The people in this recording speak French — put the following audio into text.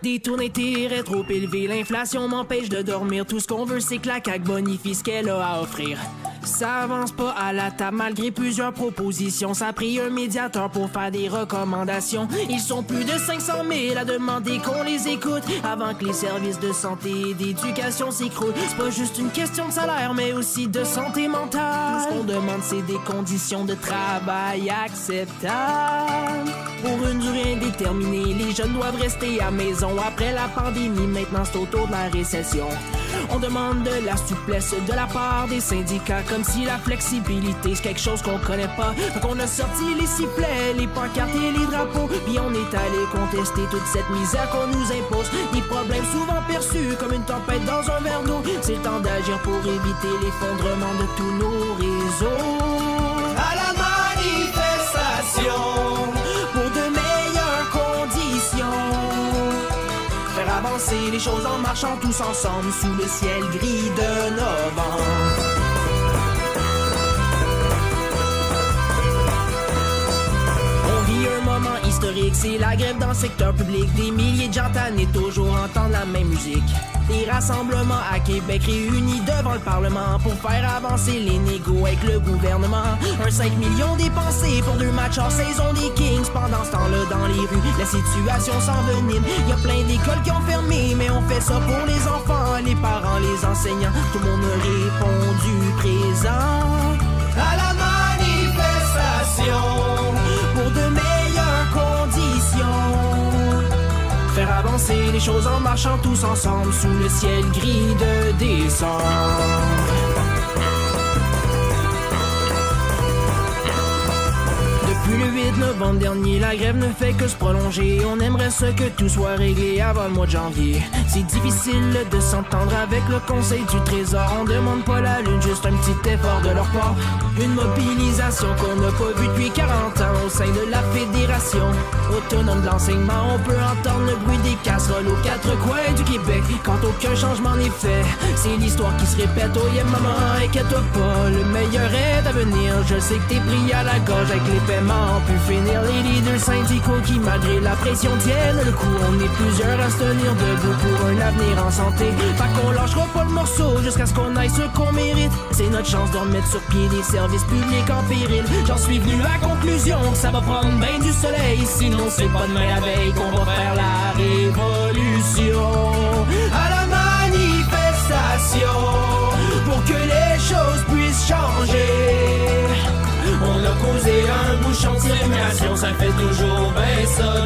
des taux d'intérêt trop élevés. L'inflation m'empêche de dormir. Tout ce qu'on veut, c'est que la CAQ bonifie ce qu'elle a à offrir. Ça avance pas à la table malgré plusieurs propositions. Ça a pris un médiateur pour faire des recommandations. Ils sont plus de 500 000 à demander qu'on les écoute avant que les services de santé et d'éducation s'écroulent. C'est pas juste une question de salaire, mais aussi de santé mentale. Tout ce qu'on demande, c'est des conditions de travail acceptables. Pour une durée indéterminée, les jeunes doivent rester à maison. Après la pandémie, maintenant c'est autour de la récession. On demande de la souplesse de la part des syndicats, comme si la flexibilité c'est quelque chose qu'on connaît pas. Donc on a sorti les sifflets, les pancartes et les drapeaux, puis on est allé contester toute cette misère qu'on nous impose. Des problèmes souvent perçus comme une tempête dans un verre d'eau. C'est le temps d'agir pour éviter l'effondrement de tous nos réseaux. À la manifestation pour de meilleures conditions, faire avancer les choses en marchant tous ensemble sous le ciel gris de novembre. On vit un moment historique, c'est la grève dans le secteur public. Des milliers de gens tannés toujours entendre la même musique. Des rassemblements à Québec réunis devant le Parlement pour faire avancer les négos avec le gouvernement. 5 millions dépensés pour 2 matchs hors saison des Kings. Pendant ce temps-là, dans les rues, la situation s'envenime. Y a plein d'écoles qui ont fermé, mais on fait ça pour les enfants, les parents, les enseignants. Tout le monde a répondu présent à la manifestation pour de meilleures conditions. Faire avancer les choses en marchant tous ensemble sous le ciel gris de décembre. Depuis le 8 novembre dernier, la grève ne fait que se prolonger. On aimerait ça que tout soit réglé avant le mois de janvier. C'est difficile de s'entendre avec le conseil du trésor. On demande pas la lune, juste un petit effort de leur part. Une mobilisation qu'on n'a pas vue depuis 40 ans au sein de la fédération autonome de l'enseignement. On peut entendre le bruit des casseroles aux 4 coins du Québec quand aucun changement n'est fait. C'est l'histoire qui se répète. Oh yeah maman, inquiète-toi pas, le meilleur est à venir. Je sais que t'es pris à la gorge avec les paiements. On peut finir les leaders syndicaux qui malgré la pression tiennent le coup. On est plusieurs à se tenir debout pour un avenir en santé. Fait qu'on lâchera pas le morceau jusqu'à ce qu'on aille ce qu'on mérite. C'est notre chance de remettre sur pied des services publics en péril. J'en suis venu à la conclusion que ça va prendre bien du soleil. Sinon c'est pas demain la veille qu'on va faire la révolution. À la manifestation pour que les choses puissent changer. On a causé un bouchon de circulation, ça fait toujours bien ça.